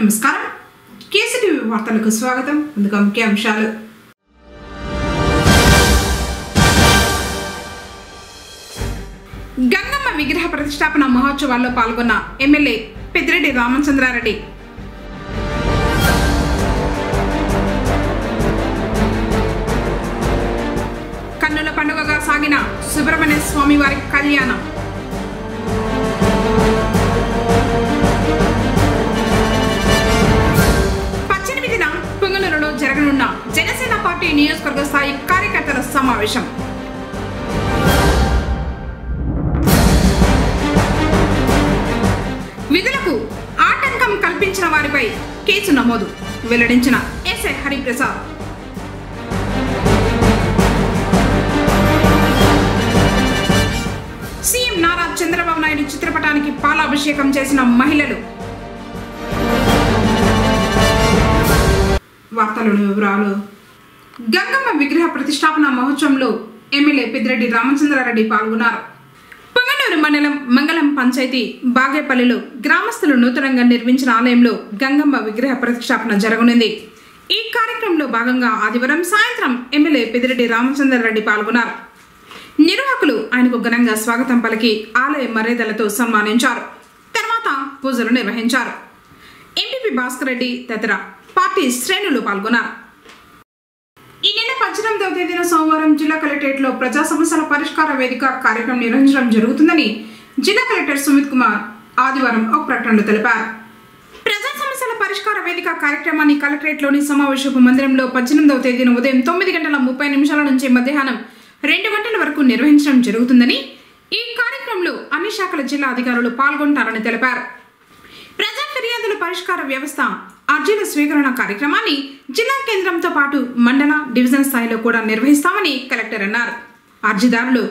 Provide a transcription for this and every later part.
నమస్కారం కేసీటీవీ వార్తలకు స్వాగతం. ముందుగా ముఖ్యాంశాలు. గంగమ్మ విగ్రహ ప్రతిష్టాపన మహోత్సవాల్లో పాల్గొన్న ఎమ్మెల్యే పెద్దిరెడ్డి రామచంద్రారెడ్డి. కన్నుల పండుగగా సాగిన సుబ్రహ్మణ్య స్వామి వారి కళ్యాణం. జరగనున్న జనసేన పార్టీ నియోజకవర్గ స్థాయి కార్యకర్తల సమావేశం. విధులకు ఆటంకం కల్పించిన వారిపై కేసు నమోదు వెల్లడించిన ఎస్ఐ హరిప్రసాద్. సీఎం నారా చంద్రబాబు నాయుడు చిత్రపటానికి పాలాభిషేకం చేసిన మహిళలు. వార్తలోని వివరాలు. గంగమ్మ విగ్రహ ప్రతిష్టాపన మహోత్సవంలో ఎమ్మెల్యే పెద్దిరెడ్డి రామచంద్రారెడ్డి పాల్గొన్నారు. పొంగనూరు మండలం మంగళం పంచాయతీ బాగేపల్లిలో గ్రామస్తులు నూతనంగా నిర్మించిన ఆలయంలో గంగమ్మ విగ్రహ ప్రతిష్టాపన జరగనుంది. ఈ కార్యక్రమంలో భాగంగా ఆదివారం సాయంత్రం ఎమ్మెల్యే పెద్దిరెడ్డి రామచంద్రారెడ్డి పాల్గొన్నారు. నిర్వాహకులు ఆయనకు ఘనంగా స్వాగతం పలికి ఆలయ మర్యాదలతో సన్మానించారు. తర్వాత పూజలు నిర్వహించారు. ఎంపీపీ భాస్కర్ రెడ్డి తదితర పార్టీ శ్రేణులు పాల్గొన్నారు. ఈ నెల 18వ తేదీన సోమవారం జిల్లా కలెక్టరేట్లో ప్రజా సమస్యల పరిష్కార వేదిక కార్యక్రమం నిర్వహించడం జరుగుతుందని జిల్లా కలెక్టర్ సుమిత్ కుమార్ ఆదివారం ఒక ప్రకటనలో తెలిపారు. ప్రజా సమస్యల పరిష్కార వేదిక కార్యక్రమాన్ని కలెక్టరేట్లోని సమావేశపు మందిరంలో 18వ తేదీన ఉదయం 9:30 నుంచి మధ్యాహ్నం 2 గంటల వరకు నిర్వహించడం జరుగుతుందని, ఈ కార్యక్రమంలో అన్ని శాఖల జిల్లా అధికారులు పాల్గొంటారని తెలిపారు. ప్రజా ఫిర్యాదుల పరిష్కార వ్యవస్థ అర్జీల స్వీకరణ కార్యక్రమాన్ని జిల్లా కేంద్రంతో పాటు మండల, డివిజన్ స్థాయిలో కూడా నిర్వహిస్తామని కలెక్టర్ అన్నారు. అర్జీదారులు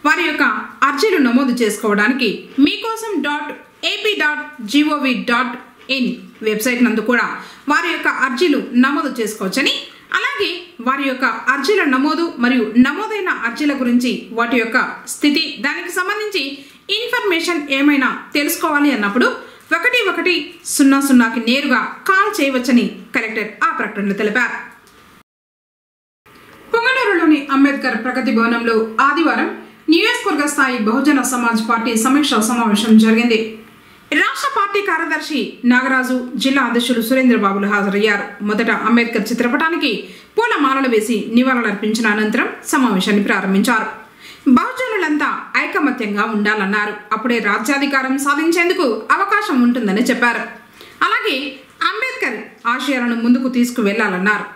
వారి యొక్క అర్జీలు నమోదు చేసుకోవడానికి meekosom.ap.gov.in వెబ్సైట్ నందు కూడా వారి యొక్క అర్జీలు నమోదు చేసుకోవచ్చని, అలాగే వారి యొక్క అర్జీల నమోదు మరియు నమోదైన అర్జీల గురించి వాటి యొక్క స్థితి, దానికి సంబంధించి ఇన్ఫర్మేషన్ ఏమైనా తెలుసుకోవాలి అన్నప్పుడు 1100కి నేరుగా కాల్ చేయవచ్చని కలెక్టర్ ఆ ప్రకటనలో తెలిపారు. పొంగనూరులోని అంబేద్కర్ ప్రగతి భవనంలో ఆదివారం నియోజకవర్గ స్థాయి బహుజన సమాజ్ పార్టీ సమీక్ష సమావేశం జరిగింది. రాష్ట్ర పార్టీ కార్యదర్శి నాగరాజు, జిల్లా అధ్యక్షులు సురేంద్రబాబులు హాజరయ్యారు. మొదట అంబేద్కర్ చిత్రపటానికి పూలమాలలు వేసి నివాళులర్పించిన అనంతరం సమావేశాన్ని ప్రారంభించారు. బహుజనులంతా ఐకమత్యంగా ఉండాలన్నారు. అప్పుడే రాజ్యాధికారం సాధించేందుకు అవకాశం ఉంటుందని చెప్పారు. అలాగే అంబేద్కర్ ఆశయాలను ముందుకు తీసుకువెళ్లాలన్నారు.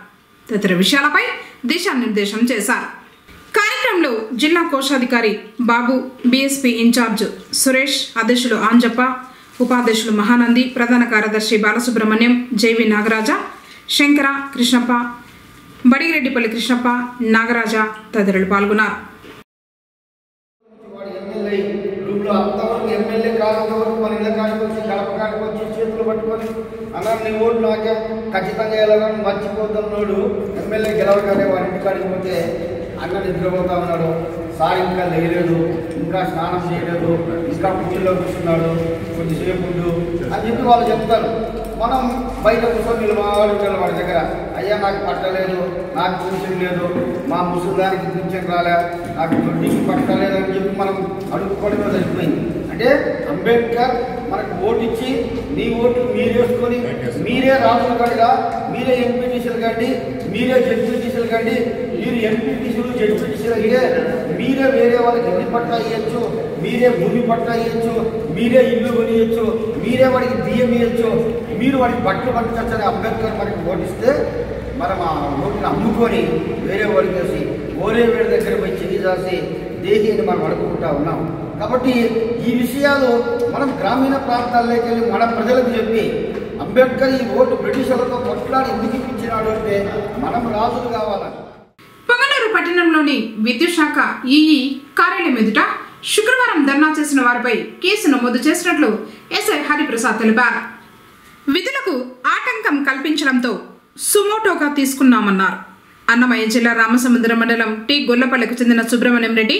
తదితర విషయాలపై దిశానిర్దేశం చేశారు. కార్యక్రమంలో జిల్లా కోశాధికారి బాబు, బీఎస్పీ ఇన్ఛార్జ్ సురేష్, అధ్యక్షులు ఆంజప్ప, ఉపాధ్యక్షులు మహానంది, ప్రధాన కార్యదర్శి బాలసుబ్రహ్మణ్యం, జేవి నాగరాజ, శంకర, కృష్ణప్ప, బడిగిరెడ్డిపల్లి కృష్ణప్ప, నాగరాజ తదితరులు పాల్గొన్నారు. అంతవరకు ఎమ్మెల్యే కాలంతవరకు మన ఇళ్ళ కాడికి వచ్చి గడప కాడికి వచ్చి చేతులు పట్టుకొని అలా నీ ఓటు నాకే ఖచ్చితంగా వెళ్ళాలని మర్చిపోతున్నాడు. ఎమ్మెల్యే గెలవగానే వారి ఇంటి కాడికి పోతే అన్న నిద్రపోతా ఉన్నాడు, సార్ ఇంకా లేయలేదు, ఇంకా స్నానం చేయలేదు, ఇంకా కుర్చీలో కూర్చున్నాడు, కొద్దిసేపు ఉండు అని చెప్పి వాళ్ళు చెప్తారు. మనం బయట కూర్చొని నిలబడి వాడి దగ్గర, అయ్యా నాకు పట్టలేదు, నాకు పింఛన్ లేదు, మా ముసలిదానికి పింఛన్ రాలే, నాకు దొడ్డికి పట్టలేదు అని చెప్పి మనం అడుక్కోవడమే సరిపోయింది. అంటే అంబేద్కర్ మనకు ఓటు ఇచ్చి నీ ఓటు మీరు వేసుకొని మీరే రాజులు కాడిగా, మీరే ఎంపీటీసీలు కండి, మీరే జడ్పీటీసీలు కండి, మీరు ఎంపీటీసీలు జడ్పీటీసీలు అయితే మీరే వేరే వాళ్ళకి ఇంటి పట్టా ఇవ్వచ్చు, మీరే భూమి పట్టా ఇవ్వచ్చు, మీరే ఇల్లు కొనియచ్చు, మీరే వాడికి బియ్యం ఇవ్వచ్చు, మీరు వాడికి బట్టలు పట్టుకొచ్చని అంబేద్కర్ మనకి ఓటిస్తే మనం ఆ ఓటుని అమ్ముకొని వేరే వాడికి వేసి ఓరే వేడి దగ్గర పోయి చెయ్యి చేసి దేహీని మనం అడుగుకుంటా ఉన్నాం. కాబట్టి ఈ విషయాలు మనం గ్రామీణ ప్రాంతాల్లోకి వెళ్ళి మన ప్రజలకు చెప్పి అంబేద్కర్ ఈ ఓటు బ్రిటిషర్లతో కొట్లాడి ఎందుకు ఇప్పించినాడు అంటే మనం రాజులు కావాలని. పొంగనూరు పట్టణంలోని విద్యుత్ శాఖ ఈఈ కార్యాలయం ఎదుట శుక్రవారం ధర్నా చేసిన వారిపై కేసు నమోదు చేసినట్లు ఎస్ఐ హరిప్రసాద్ తెలిపారు. విధులకు ఆటంకం కల్పించడంతో సుమోటోగా తీసుకున్నామన్నారు. అన్నమయ్య జిల్లా రామసముద్రం మండలం టి గొల్లపల్లికి చెందిన సుబ్రహ్మణ్యం రెడ్డి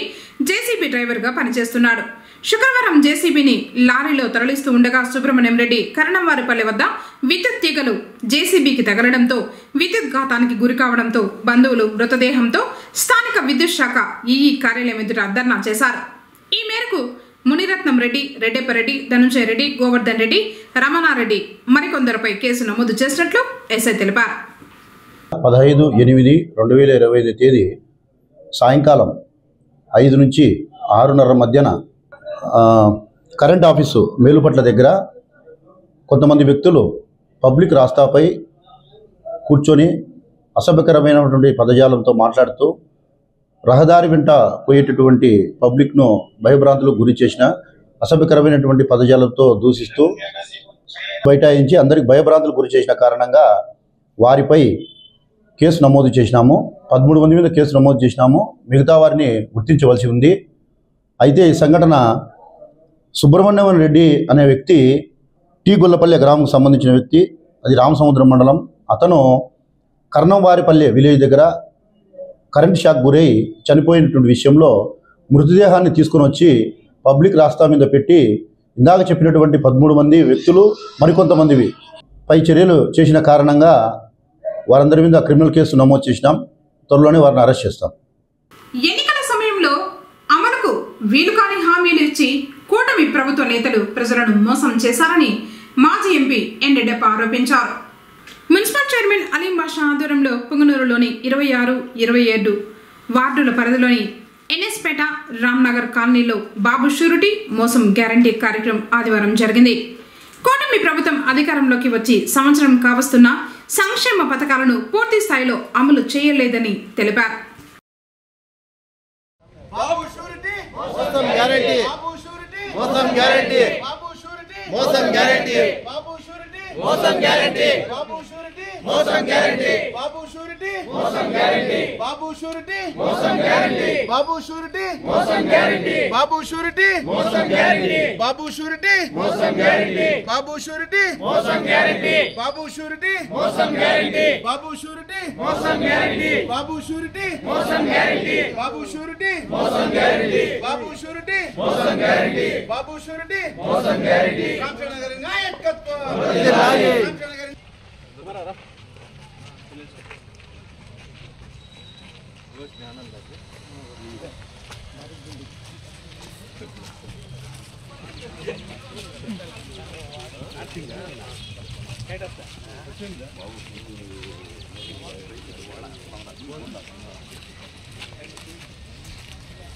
జేసీబీ డ్రైవర్గా పనిచేస్తున్నాడు. శుక్రవారం జేసీబీని లారీలో తరలిస్తూ ఉండగా సుబ్రహ్మణ్యం రెడ్డి కరణంవారిపల్లి వద్ద విద్యుత్ తీగలు జేసీబీకి తగలడంతో విద్యుత్ ఘాతానికి గురి కావడంతో బంధువులు మృతదేహంతో స్థానిక విద్యుత్ శాఖ ఈఈ కార్యాలయం ఎదుట ధర్నా చేశారు. ఈ మేరకు మునిరత్నం రెడ్డి, రెడ్డెప్పరెడ్డి, ధనుంజయ రెడ్డి, గోవర్ధన్ రెడ్డి, రమణారెడ్డి మరికొందరుపై కేసు నమోదు చేసినట్లు ఎస్ఐ తెలిపారు. 15/8/2025 తేదీ సాయంకాలం 5 నుంచి 6:30 మధ్యన కరెంట్ ఆఫీసు మేలుపట్ల దగ్గర కొంతమంది వ్యక్తులు పబ్లిక్ రాస్తాపై కూర్చొని అసభ్యకరమైనటువంటి పదజాలంతో మాట్లాడుతూ రహదారి వెంట పోయేటటువంటి పబ్లిక్ను భయభ్రాంతులకు గురి చేసిన అసభ్యకరమైనటువంటి పదజాలంతో దూషిస్తూ బైఠాయించి అందరికి భయభ్రాంతులకు గురి చేసిన కారణంగా వారిపై కేసు నమోదు చేసినాము. 13 మంది మీద కేసు నమోదు చేసినాము. మిగతా వారిని గుర్తించవలసి ఉంది. అయితే ఈ సంఘటన సుబ్రహ్మణ్యం రెడ్డి అనే వ్యక్తి టీ గొల్లపల్లి గ్రామంకు సంబంధించిన వ్యక్తి, అది రామసముద్రం మండలం. అతను కర్ణంవారిపల్లి విలేజ్ దగ్గర కరెంట్ షాక్ గురై చనిపోయినటువంటి విషయంలో మృతదేహాన్ని తీసుకొని వచ్చి పబ్లిక్ రాస్తా మీద పెట్టి ఇందాక చెప్పినటువంటి 13 మంది వ్యక్తులు మరికొంతమందివి పై చర్యలు చేసిన కారణంగా వారందరి మీద క్రిమినల్ కేసు నమోదు చేసినాం. త్వరలోనే వారిని అరెస్ట్ చేస్తాం. ఎన్నికల సమయంలో అమలుకు వీలుకాని హామీలు ఇచ్చి కూటమి ప్రభుత్వ నేతలు ప్రజలను మోసం చేశారని మాజీ ఎంపీ ఎన్ రెడ్డప్ప ఆరోపించారు. మున్సిపల్ చైర్మన్ అలీం బాషా ఆధ్వర్యంలో పుంగనూరులోని 26, 27 వార్డుల పరిధిలోని ఎన్ఎస్పేట, రామ్నగర్ కాలనీలో బాబు షూరిటీ మోసం గ్యారంటీ కార్యక్రమం ఆదివారం జరిగింది. కూటమి ప్రభుత్వం అధికారంలోకి వచ్చి సంవత్సరం కావస్తున్న సంక్షేమ పథకాలను పూర్తి స్థాయిలో అమలు చేయలేదని తెలిపారు.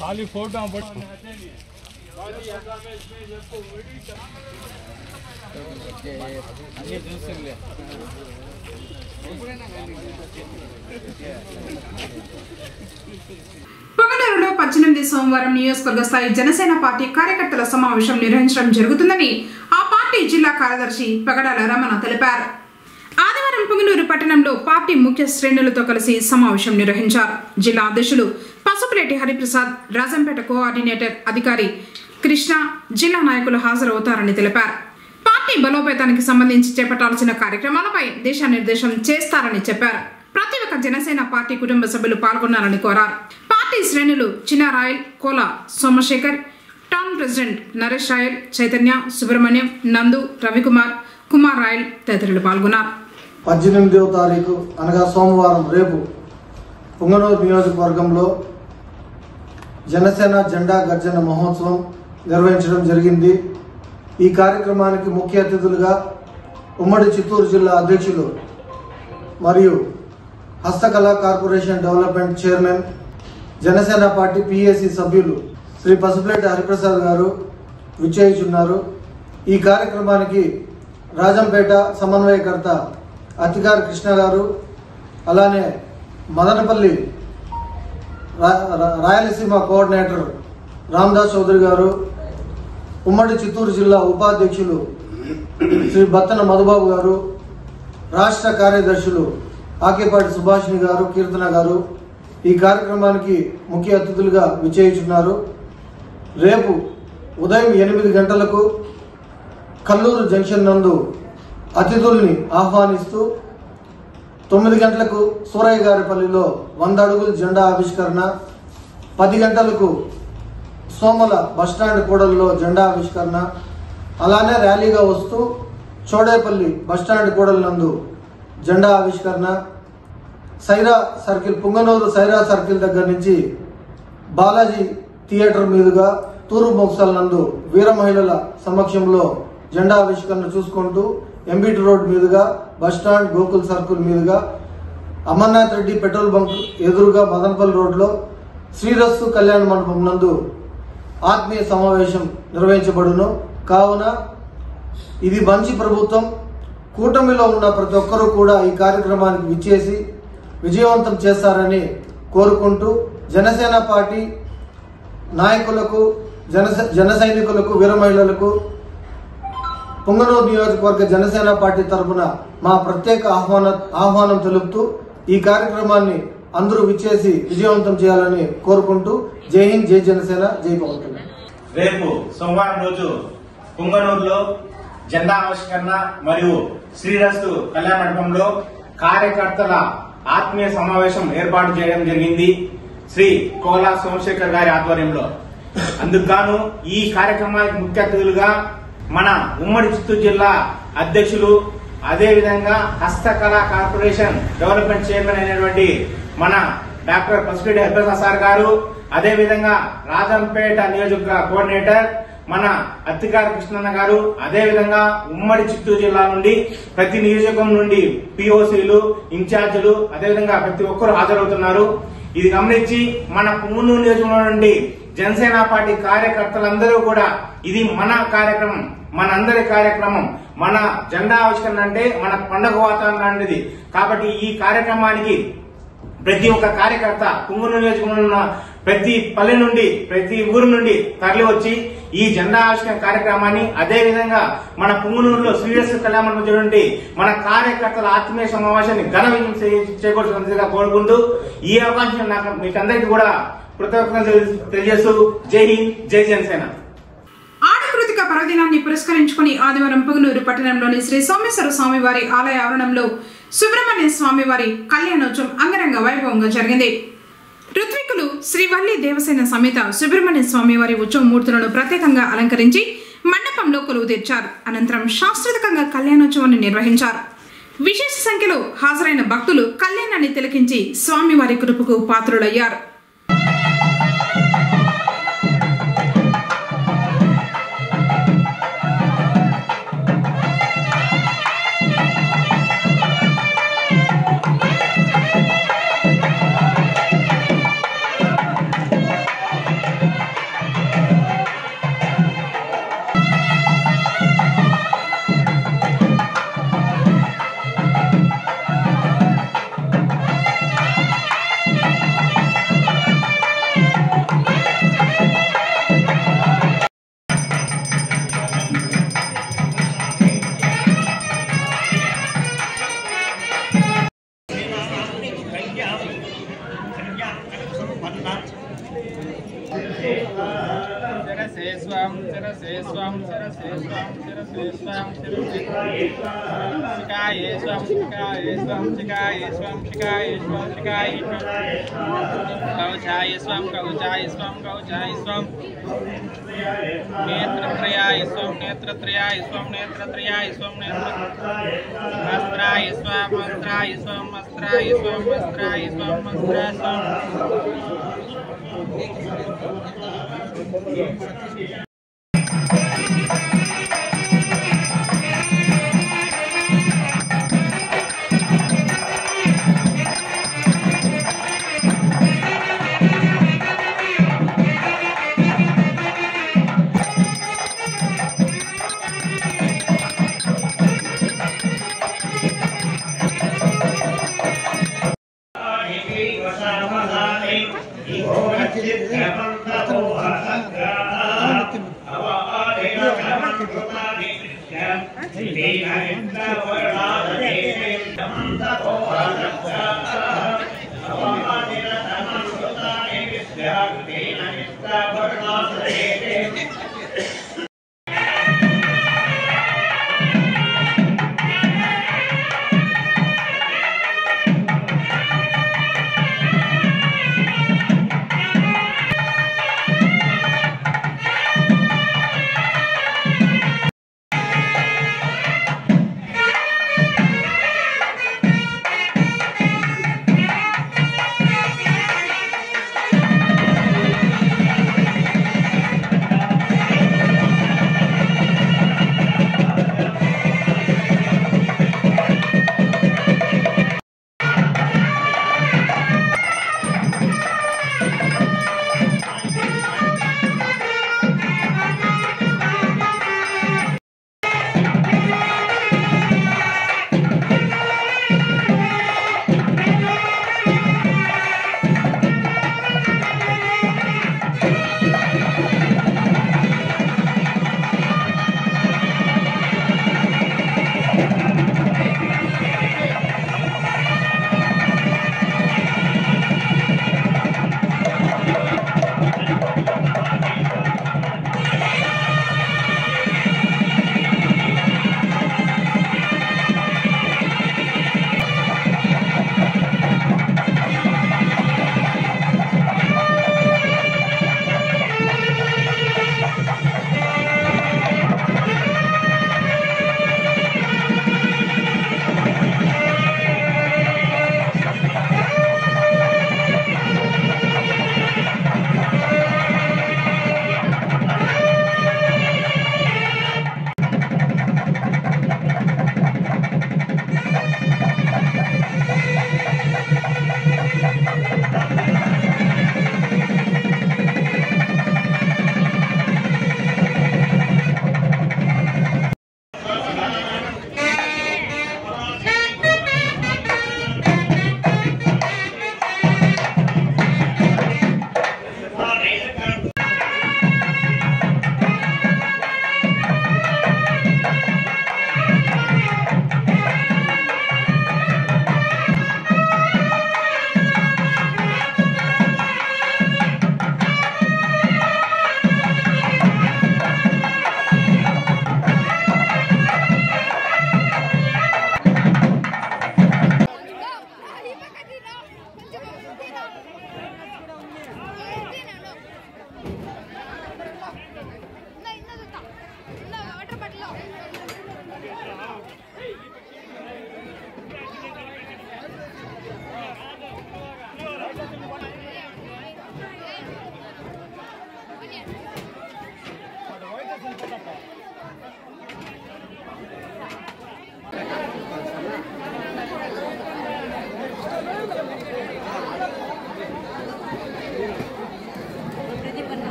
खाली फोटो పొగడూరులో 18 సోమవారం నియోజకవర్గ స్థాయి జనసేన పార్టీ కార్యకర్తల సమావేశం నిర్వహించడం జరుగుతుందని ఆ పార్టీ జిల్లా కార్యదర్శి పగడాల రమణ తెలిపారు. ఆదివారం పొంగనూరు పట్టణంలో పార్టీ ముఖ్య శ్రేణులతో కలిసి సమావేశం నిర్వహించారు. జిల్లా అధ్యక్షులు పసుపులేటి హరిప్రసాద్, రాజంపేట కోఆర్డినేటర్ అధికారి కృష్ణ, జిల్లా నాయకులు హాజరవుతారని తెలిపారు. పార్టీ బలోపేతానికి సంబంధించి చేపట్టాల్సిన కార్యక్రమాలపై దిశానిర్దేశం చేస్తారని చెప్పారు. ప్రతి ఒక్క జనసేన పార్టీ కుటుంబ సభ్యులు పాల్గొన్నారని కోరారు. పార్టీ శ్రేణులు Chinnarayal, Kola Somashekar, town president Naresh Rayal, Chaitanya, Subrahmanyam, Nandu, Ravikumar, Kumar royal తదితరులు పాల్గొన్నారు. 18వ తారీఖు అనగా సోమవారం రేపు పుంగనూరు నియోజకవర్గంలో జనసేన జెండా గర్జన మహోత్సవం నిర్వహించడం జరిగింది. ఈ కార్యక్రమానికి ముఖ్య అతిథులుగా ఉమ్మడి చిత్తూరు జిల్లా అధ్యక్షులు మరియు హస్తకళా corporation development chairman, Janasena party PAC సభ్యులు శ్రీ పసుపులేటి హరిప్రసాద్ గారు విచ్చేయుచున్నారు. ఈ కార్యక్రమానికి రాజంపేట సమన్వయకర్త అతికారి కృష్ణ గారు, అలానే మదనపల్లి రాయలసీమ కోఆర్డినేటర్ రామదాస్ చౌదరి గారు, ఉమ్మడి చిత్తూరు జిల్లా ఉపాధ్యక్షులు శ్రీ బత్తన మధుబాబు గారు, రాష్ట్ర కార్యదర్శులు ఆకేపాటి సుభాషిణి గారు, కీర్తన గారు ఈ కార్యక్రమానికి ముఖ్య అతిథులుగా విచ్చేయుచున్నారు. రేపు ఉదయం 8 గంటలకు కల్లూరు జంక్షన్ నందు అతిథుల్ని ఆహ్వానిస్తూ 9 గంటలకు సూరయ్య గారిపల్లిలో 100 అడుగుల జెండా ఆవిష్కరణ, 10 గంటలకు సోమల బస్టాండ్ కూడలిలో జెండా ఆవిష్కరణ, అలానే ర్యాలీగా వస్తూ చోడేపల్లి బస్టాండ్ కూడలి నందు జెండా ఆవిష్కరణ, సైరా సర్కిల్ పుంగనూరు సైరా సర్కిల్ దగ్గర నుంచి బాలాజీ థియేటర్ మీదుగా తూరు మొక్సల్ నందు వీర మహిళల సమక్షంలో జెండా ఆవిష్కరణ చూసుకుంటూ ఎంబీటీ రోడ్ మీదుగా బస్టాండ్ గోకుల్ సర్కిల్ మీదుగా అమర్నాథ్ రెడ్డి పెట్రోల్ బంక్ ఎదురుగా మదనపల్లి రోడ్లో శ్రీరస్తు కళ్యాణ మండపం నందు ఆత్మీయ సమావేశం నిర్వహించబడును. కావున ఇది మంచి ప్రభుత్వం, కూటమిలో ఉన్న ప్రతి ఒక్కరూ కూడా ఈ కార్యక్రమానికి విచ్చేసి విజయవంతం చేస్తారని కోరుకుంటూ జనసేన పార్టీ నాయకులకు, జన సైనికులకు, వీర మహిళలకు పుంగనూరు నియోజకవర్గ జనసేన పార్టీ తరఫున మా ప్రత్యేక ఆహ్వానం తెలుపుతూ ఈ కార్యక్రమాన్ని అందరూ విచ్చేసి విజయవంతం చేయాలని కోరుకుంటూ జై హింద్, జై జనసేన, జై పవన్ కళ్యాణ్. రేపు సోమవారం రోజు పుంగనూరులో జెండా ఆవిష్కరణ మరియు శ్రీరస్తు కళ్యాణ మండపంలో కార్యకర్తల ఆత్మీయ సమావేశం ఏర్పాటు చేయడం జరిగింది శ్రీ కోలా సోమశేఖర్ గారి ఆధ్వర్యంలో. అందుకు ఈ కార్యక్రమానికి ముఖ్య అతిథులుగా మన ఉమ్మడి చిత్తూరు జిల్లా అధ్యక్షులు, అదేవిధంగా హస్తకళా కార్పొరేషన్ డెవలప్మెంట్ చైర్మన్ అయినటువంటి మన డాక్టర్ పసుపెట్టి హరిప్రసాద్ సార్ గారు, అదేవిధంగా రాజంపేట నియోజకవర్గ కోఆర్డినేటర్ మన అత్తిగారి కృష్ణన్న గారు, అదేవిధంగా ఉమ్మడి చిత్తూరు జిల్లా నుండి ప్రతి నియోజకవర్గం నుండి పిఓసీలు, ఇన్ఛార్జీలు, అదేవిధంగా ప్రతి ఒక్కరు హాజరవుతున్నారు. ఇది గమనించి మన పుంగనూరు నియోజకవర్గం నుండి జనసేన పార్టీ కార్యకర్తలందరూ కూడా ఇది మన కార్యక్రమం, మనందరి కార్యక్రమం, మన జెండా ఆవిష్కరణ అంటే మన పండుగ వాతావరణం లాంటిది. కాబట్టి ఈ కార్యక్రమానికి ప్రతి ఒక్క కార్యకర్త పుంగనూరు నియోజకవర్గంలో ఉన్న ప్రతి పల్లె నుండి, ప్రతి ఊరు నుండి తరలి వచ్చి ఈ జెండా ఆవిష్కరణ కార్యక్రమాన్ని, అదేవిధంగా మన పుంగనూరులో శ్రీరస్తు కళ్యాణ మండపం మన కార్యకర్తల ఆత్మీయ సమావేశాన్ని ఘన విజయం చేకూర్చుకున్నదిగా కోరుకుంటూ ఈ అవకాశం నాకు మీకందరికీ కూడా కృతజ్ఞతలు తెలియజేస్తూ జై హింద్, జై జనసేన. ఆడకృతిక పర్వదినాన్ని పురస్కరించుకుని ఆదివారం పుంగనూరు పట్టణంలోని శ్రీ సోమేశ్వర స్వామివారి ఆలయ ఆవరణంలో సుబ్రహ్మణ్య స్వామివారి కళ్యాణోత్సవం అంగరంగ వైభవంగా జరిగింది. ఋత్వికులు శ్రీవల్లి దేవసేన సమేత సుబ్రహ్మణ్య స్వామివారి ఉత్సవమూర్తులను ప్రత్యేకంగా అలంకరించి మండపంలో కొలువు తీర్చారు. అనంతరం శాస్త్రోక్తంగా కళ్యాణోత్సవాన్ని నిర్వహించారు. విశేష సంఖ్యలో హాజరైన భక్తులు కళ్యాణాన్ని తిలకించి స్వామివారి కృపకు పాత్రులయ్యారు.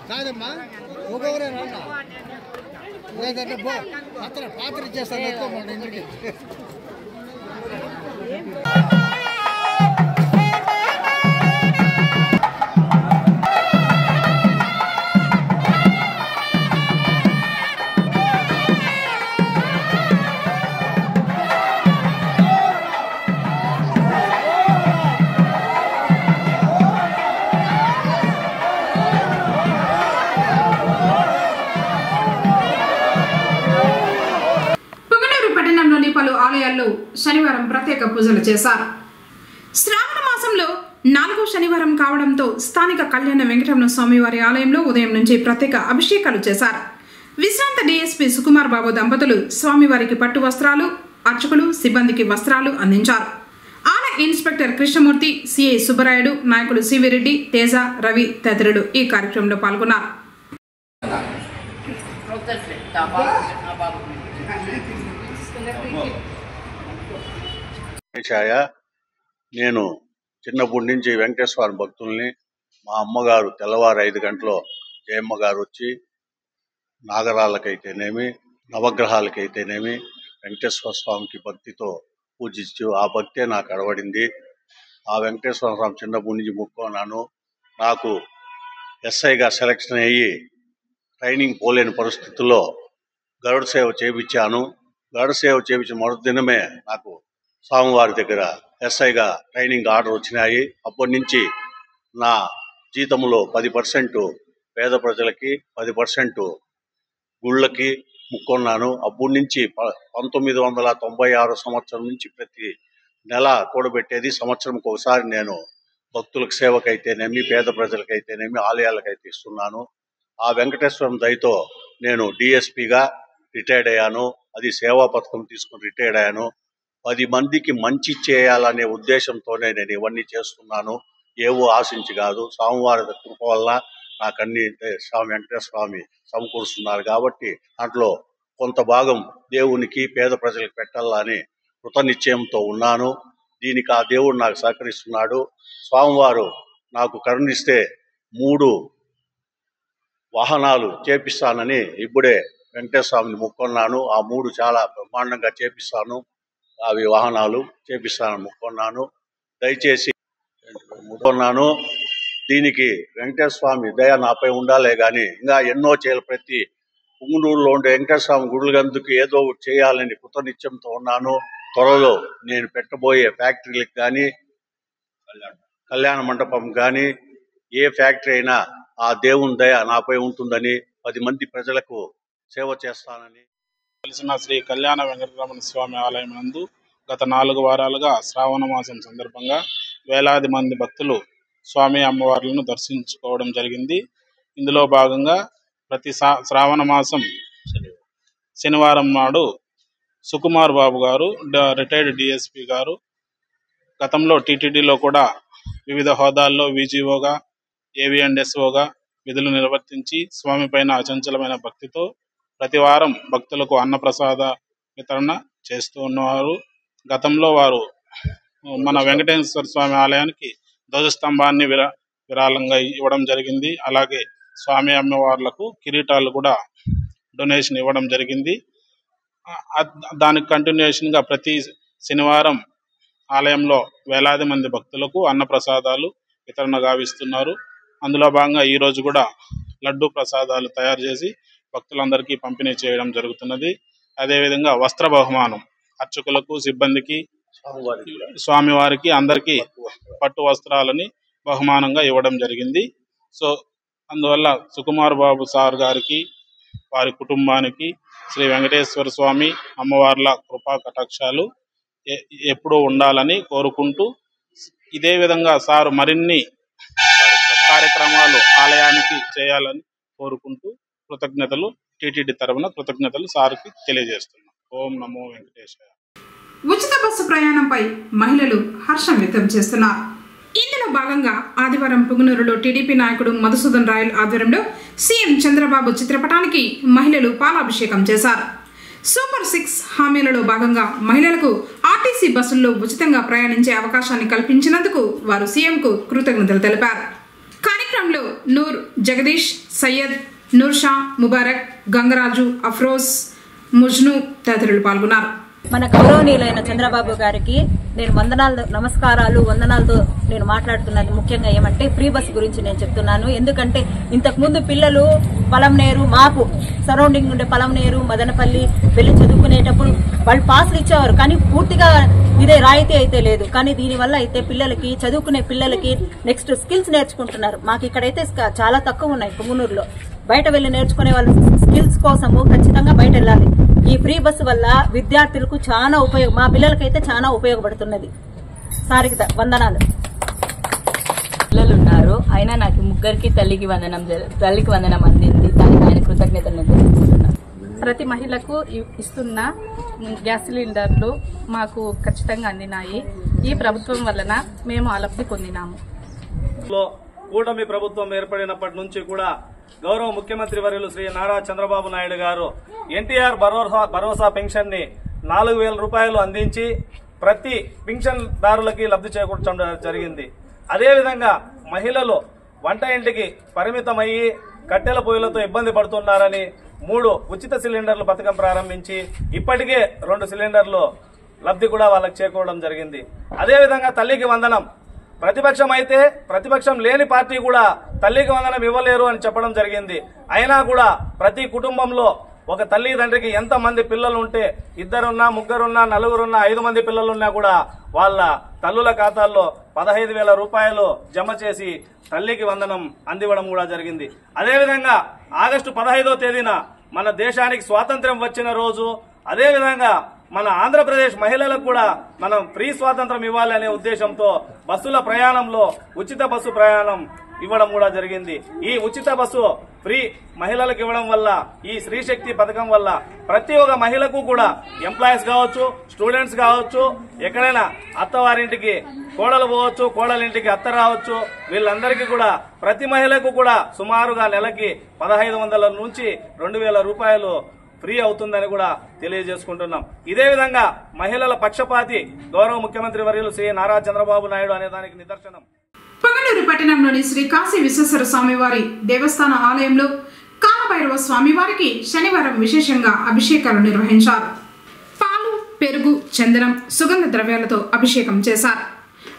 కాదమ్మా ఒకరే రాన్నా లేదంటే పాత్ర ఇచ్చేస్తాను మన ఇంటికి. పలు ఆలయాల్లో శనివారం ప్రత్యేక పూజలు చేశారు. శ్రావణ మాసంలో 4వ శనివారం కావడంతో స్థానిక కళ్యాణ వెంకటరమణ స్వామివారి ఆలయంలో ఉదయం నుంచి ప్రత్యేక అభిషేకాలు చేశారు. విశ్రాంత డీఎస్పీ సుకుమార్ బాబు దంపతులు స్వామివారికి పట్టు వస్త్రాలు, అర్చకులు సిబ్బందికి వస్త్రాలు అందించారు. ఆలయ ఇన్స్పెక్టర్ కృష్ణమూర్తి, సిఐ సుబ్బరాయుడు, నాయకులు సివిరెడ్డి, తేజ, రవి తదితరులు ఈ కార్యక్రమంలో పాల్గొన్నారు. నేను చిన్నప్పటి నుంచి వెంకటేశ్వర భక్తుల్ని, మా అమ్మగారు తెల్లవారు 5 గంటలో జయమ్మ గారు వచ్చి నాగరాళ్ళకైతేనేమి నవగ్రహాలకైతేనేమి వెంకటేశ్వర స్వామికి భక్తితో పూజించు ఆ భక్తే నాకు అలవడింది. ఆ వెంకటేశ్వర స్వామి చిన్నప్పటి నుంచి మొక్కున్నాను. నాకు ఎస్ఐగా సెలక్షన్ అయ్యి ట్రైనింగ్ పోలేని పరిస్థితుల్లో గరుడ సేవ చేయించాను. గరుడ సేవ చేయించిన మరుదినమే నాకు స్వామివారి దగ్గర ఎస్ఐగా ట్రైనింగ్ ఆర్డర్ వచ్చినాయి. అప్పటి నుంచి నా జీతంలో 10% పేద ప్రజలకి, 10% గుళ్ళకి ముక్కున్నాను. అప్పటి నుంచి 1996 సంవత్సరం నుంచి ప్రతి నెల కూడబెట్టేది. సంవత్సరంకి ఒకసారి నేను భక్తులకు సేవకైతేనేమి, పేద ప్రజలకైతేనేమి, ఆలయాలకైతే ఇస్తున్నాను. ఆ వెంకటేశ్వరం దయతో నేను డిఎస్పీగా రిటైర్డ్ అయ్యాను. అది సేవా పథకం తీసుకుని రిటైర్డ్ అయ్యాను. 10 మందికి మంచి చేయాలనే ఉద్దేశంతోనే నేను ఇవన్నీ చేస్తున్నాను. ఏవో ఆశించి కాదు. స్వామివారి కృప వల్ల నాకన్నీ స్వామి వెంకటేశ్వర స్వామి సమకూరుస్తున్నారు కాబట్టి దాంట్లో కొంత భాగం దేవునికి, పేద ప్రజలకు పెట్టాలని కృతనిశ్చయంతో ఉన్నాను. దీనికి ఆ దేవుడు నాకు సహకరిస్తున్నాడు. స్వామివారు నాకు కరుణిస్తే 3 వాహనాలు చేపిస్తానని ఇప్పుడే వెంకటేశ్వర స్వామిని మొక్కున్నాను. ఆ 3 చాలా బ్రహ్మాండంగా చేపిస్తాను. అవి వాహనాలు చేపిస్తానని మొక్కున్నాను. దయచేసి మొక్కున్నాను. దీనికి వెంకటేశ్వర స్వామి దయ నాపై ఉండాలే కానీ ఇంకా ఎన్నో చేయాలి. ప్రతి పుంగనూరులో ఉండే వెంకటేశ్వర స్వామి గుడులందుకు ఏదో చేయాలని కృతనిశ్చయంతో ఉన్నాను. త్వరలో నేను పెట్టబోయే ఫ్యాక్టరీలకు కానీ, కళ్యాణ మండపం కానీ, ఏ ఫ్యాక్టరీ అయినా ఆ దేవుని దయ నాపై ఉంటుందని, 10 మంది ప్రజలకు సేవ చేస్తానని తెలిసిన శ్రీ కళ్యాణ వెంకటరమణ స్వామి ఆలయం నందు గత 4 వారాలుగా శ్రావణ మాసం సందర్భంగా వేలాది మంది భక్తులు స్వామి అమ్మవార్లను దర్శించుకోవడం జరిగింది. ఇందులో భాగంగా ప్రతి శ్రావణ మాసం శనివారం నాడు సుకుమార్ బాబు గారు, రిటైర్డ్ డిఎస్పీ గారు, గతంలో టీటీడీలో కూడా వివిధ హోదాల్లో విజిఓగా, ఏవిఎండ్ఎస్ఓగా విధులు నిర్వర్తించి స్వామి పైన అచంచలమైన భక్తితో ప్రతి వారం భక్తులకు అన్నప్రసాద వితరణ చేస్తూ ఉన్నారు. గతంలో వారు మన వెంకటేశ్వర స్వామి ఆలయానికి ధ్వజస్తంభాన్ని విరాళంగా ఇవ్వడం జరిగింది. అలాగే స్వామి అమ్మవార్లకు కిరీటాలు కూడా డొనేషన్ ఇవ్వడం జరిగింది. దానికి కంటిన్యూషన్గా ప్రతి శనివారం ఆలయంలో వేలాది మంది భక్తులకు అన్నప్రసాదాలు వితరణ గావిస్తున్నారు. అందులో భాగంగా ఈరోజు కూడా లడ్డు ప్రసాదాలు తయారు చేసి భక్తులందరికీ పంపిణీ చేయడం జరుగుతున్నది. అదేవిధంగా వస్త్ర బహుమానం అర్చకులకు, సిబ్బందికి, స్వామివారికి అందరికీ పట్టు వస్త్రాలని బహుమానంగా ఇవ్వడం జరిగింది. సో అందువల్ల సుకుమార్ బాబు సార్ గారికి, వారి కుటుంబానికి శ్రీ వెంకటేశ్వర స్వామి అమ్మవార్ల కృపా కటాక్షాలు ఎప్పుడూ ఉండాలని కోరుకుంటూ, ఇదే విధంగా సారు మరిన్ని కార్యక్రమాలు ఆలయానికి చేయాలని కోరుకుంటూ కృతజ్ఞతలు, టీటీడీ తరఫున కృతజ్ఞతలు సార్కి తెలియజేస్తున్నాం. ఓం నమో వెంకటేశ్వర. ఉచిత బస్సు ప్రయాణంపై మహిళలు హర్షం వ్యక్తం చేస్తున్నారు. ఇందులో భాగంగా ఆదివారం పుంగనూరులో టీడీపీ నాయకుడు మధుసూదన్ రాయల్ ఆధ్వర్యంలో సీఎం చంద్రబాబు చిత్రపటానికి మహిళలు పాలాభిషేకం చేశారు. సూపర్ 6 హామీలలో భాగంగా మహిళలకు ఆర్టీసీ బస్సుల్లో ఉచితంగా ప్రయాణించే అవకాశాన్ని కల్పించినందుకు వారు సీఎంకు కృతజ్ఞతలు తెలిపారు. కార్యక్రమంలో నూర్, జగదీష్, సయ్యద్, నూర్షా, ముబారక్, గంగరాజు, అఫ్రోజ్, ముజ్ను తదితరులు పాల్గొన్నారు. మన గౌరవనీయులైన చంద్రబాబు గారికి నేను వందనాలతో నేను మాట్లాడుతున్నది ముఖ్యంగా ఏమంటే ఫ్రీ బస్ గురించి నేను చెప్తున్నాను. ఎందుకంటే ఇంతకు ముందు పిల్లలు పలంనేరు, మాకు సరౌండింగ్ ఉండే పలంనేరు, మదనపల్లి వెళ్ళి చదువుకునేటప్పుడు వాళ్ళు పాసులు ఇచ్చేవారు, కానీ పూర్తిగా ఇదే రాయితీ అయితే లేదు. కానీ దీనివల్ల అయితే పిల్లలకి, చదువుకునే పిల్లలకి నెక్స్ట్ స్కిల్స్ నేర్చుకుంటున్నారు. మాకు ఇక్కడైతే చాలా తక్కువ ఉన్నాయి. పుంగనూరులో బయట వెళ్లి నేర్చుకునే వాళ్ళు స్కిల్స్ కోసము ఖచ్చితంగా బయట వెళ్ళాలి. ఈ ఫ్రీ బస్సు వల్ల విద్యార్థులకు చాలా ఉపయోగం, మా పిల్లలకైతే చాలా ఉపయోగపడుతున్నది. సారికి వందనాలు. పిల్లలు ఉన్నారు, అయినా నాకు ముగ్గురికి తల్లికి వందనం అందింది. దానికి ఆయన కృతజ్ఞతలు తెలుపుతున్నాను. ప్రతి మహిళకు ఇస్తున్న గ్యాస్ సిలిండర్లు మాకు ఖచ్చితంగా అందినాయి. ఈ ప్రభుత్వం వలన మేము ఆ లబ్ధి పొందినాము. కూటమి ప్రభుత్వం ఏర్పడినప్పటి నుంచి కూడా గౌరవ ముఖ్యమంత్రి వర్యులు శ్రీ నారా చంద్రబాబు నాయుడు గారు ఎన్టీఆర్ భరోసా పెన్షన్ ని 4,000 రూపాయలు అందించి ప్రతి పెన్షన్ దారులకి లబ్ధి చేకూర్చడం జరిగింది. అదేవిధంగా మహిళలు వంట ఇంటికి పరిమితమయ్యి కట్టెల పొయ్యిలతో ఇబ్బంది పడుతున్నారని 3 ఉచిత సిలిండర్లు పథకం ప్రారంభించి ఇప్పటికే 2 సిలిండర్లు లబ్ధి కూడా వాళ్ళకి చేకూరడం జరిగింది. అదేవిధంగా తల్లికి వందనం, ప్రతిపక్షం లేని పార్టీ కూడా తల్లికి వందనం ఇవ్వలేరు అని చెప్పడం జరిగింది. అయినా కూడా ప్రతి కుటుంబంలో ఒక తల్లి తండ్రికి ఎంత మంది పిల్లలు ఉంటే, 2 3 4 5 మంది పిల్లలున్నా కూడా వాళ్ళ తల్లుల ఖాతాల్లో 15,000 రూపాయలు జమ చేసి తల్లికి వందనం అందివ్వడం కూడా జరిగింది. అదేవిధంగా ఆగస్టు 15వ తేదీన మన దేశానికి స్వాతంత్ర్యం వచ్చిన రోజు, అదేవిధంగా మన ఆంధ్రప్రదేశ్ మహిళలకు కూడా మనం ఫ్రీ స్వాతంత్రం ఇవ్వాలి అనే ఉద్దేశంతో బస్సుల ప్రయాణంలో ఉచిత బస్సు ప్రయాణం ఇవ్వడం కూడా జరిగింది. ఈ ఉచిత బస్సు ఫ్రీ మహిళలకు ఇవ్వడం వల్ల, ఈ స్త్రీ శక్తి పథకం వల్ల ప్రతి ఒక్క మహిళకు కూడా ఎంప్లాయీస్ కావచ్చు, స్టూడెంట్స్ కావచ్చు, ఎక్కడైనా అత్తవారింటికి కోడలు పోవచ్చు, కోడలింటికి అత్త రావచ్చు, వీళ్ళందరికీ కూడా ప్రతి మహిళకు కూడా సుమారుగా నెలకి 1,500 నుంచి 2,000 రూపాయలు ఫ్రీ అవుతుందని కూడా తెలియజేసుకుంటున్నాం. ఇదే విధంగా మహిళల పక్షపాతి గౌరవ ముఖ్యమంత్రి వర్యులు శ్రీ నారా చంద్రబాబు నాయుడు అనే దానికి నిదర్శనం. పొంగనూరు పట్టణంలోని శ్రీ కాశీ విశ్వేశ్వర స్వామివారి దేవస్థాన ఆలయంలో కాలభైరవ స్వామివారికి శనివారం విశేషంగా అభిషేకాలు నిర్వహించారు. పాలు, పెరుగు, చందనం, సుగంధ ద్రవ్యాలతో అభిషేకం చేశారు.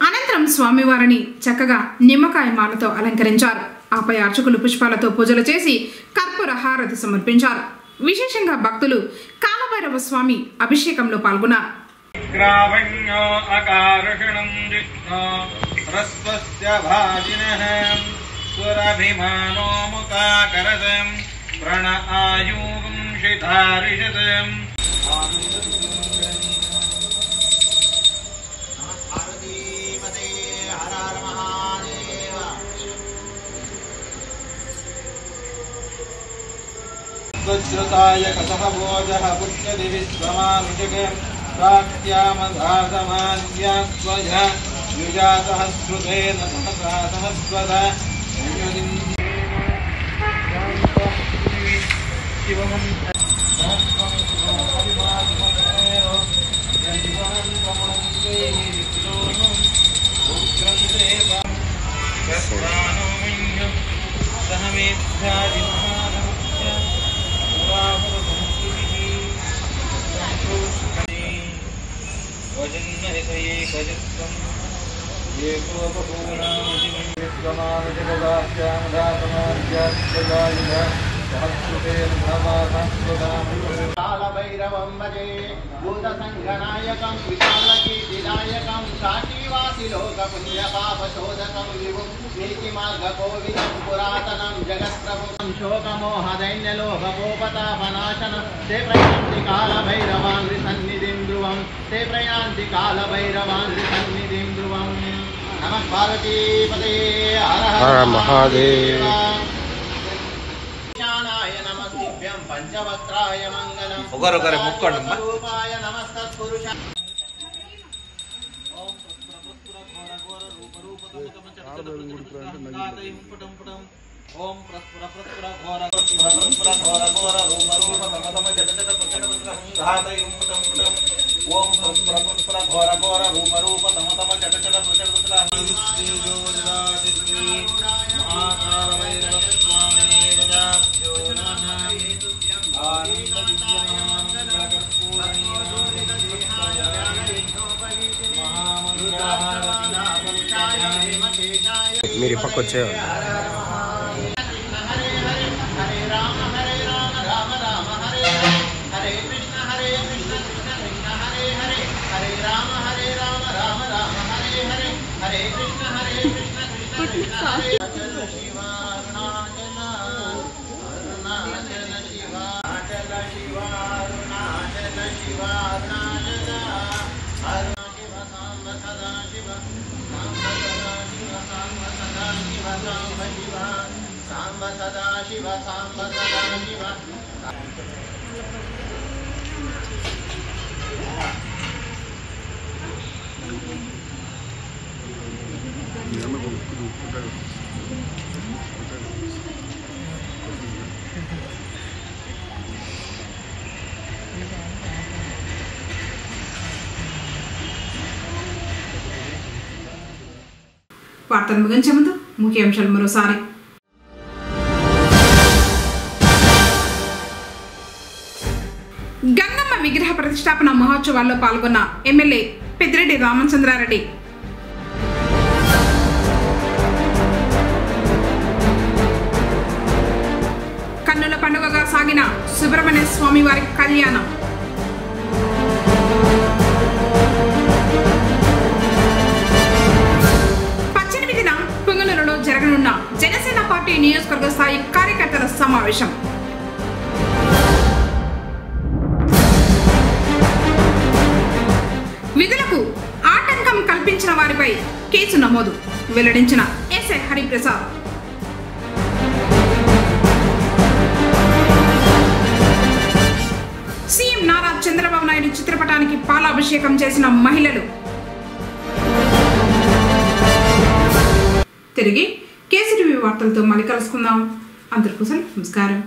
అనంతరం స్వామివారిని చక్కగా నిమ్మకాయ మాలతో అలంకరించారు. ఆపై అర్చకులు పుష్పాలతో పూజలు చేసి కర్పూర హారతి సమర్పించారు. విశేషంగా భక్తులు కాలభైరవ స్వామి అభిషేకంలో పాల్గొన్నారు. श्रुताय कसभोजः पुष्यति विश्वमानुजग प्राक्त्यामधातमान्यात्वज युजातः श्रुतेन सहसा सहस्वद కాలభైరవ भैरवं भजे भूतसङ्गनायकं विशालकीर्तिदायकं काशीवासिलोकपुण्यपापशोधकं विभुं नीतिमार्गकोविदं पुरातनं जगत्प्रभुं शोकमोहदैन्यलोभकोपतापनाशनं ते प्रयान्ति कालभैरवाङ्घ्रिसन्निधिं ध्रुवं ते प्रयान्ति कालभैरवाङ्घ्रिसन्निधिं ध्रुवं नमः पार्वतीपते हर हर महादेव नमस्तिभ्यं पंचवक्त्राय मंगलम रूपाय नमस्तत्पुरुष ओम प्रस्फुर प्रस्फुर घोर प्रस्फुर घोर घोर रूप रूप तम तम जट जट प्रचट घातय पुटम पुटम ओम प्रस्फुर प्रस्फुर घोर घोर रूप रूप तम तम जट जट प्रचट महाकाल भैरव स्वामी वदाभ्यो नमः आनंद विद्यमान जगत्पूर्णि मेरे पक्ष వచ్చే सांब सदा शिव सांब सदा शिव వార్తలు ముగించే ముందు ముఖ్యాంశాలు మరోసారి. గంగమ్మ విగ్రహ ప్రతిష్టాపన మహోత్సవాల్లో పాల్గొన్న ఎమ్మెల్యే పెద్దిరెడ్డి రామచంద్రారెడ్డి. కన్నుల పండుగగా సాగిన సుబ్రహ్మణ్య స్వామి వారి కళ్యాణం. పుంగనూరులో జరగనున్న జనసేన పార్టీ నియోజకవర్గ స్థాయి కార్యకర్తల సమావేశం. విధులకు ఆటంకం కల్పించిన వారిపై కేసు నమోదు వెల్లడించిన ఎస్ఐ హరిప్రసాద్. సీఎం నారా చంద్రబాబు నాయుడు చిత్రపటానికి పాలాభిషేకం చేసిన మహిళలు. తిరిగి కేసీటీవీ వార్తలతో మళ్ళీ కలుసుకుందాం. అందరికీ నమస్కారం.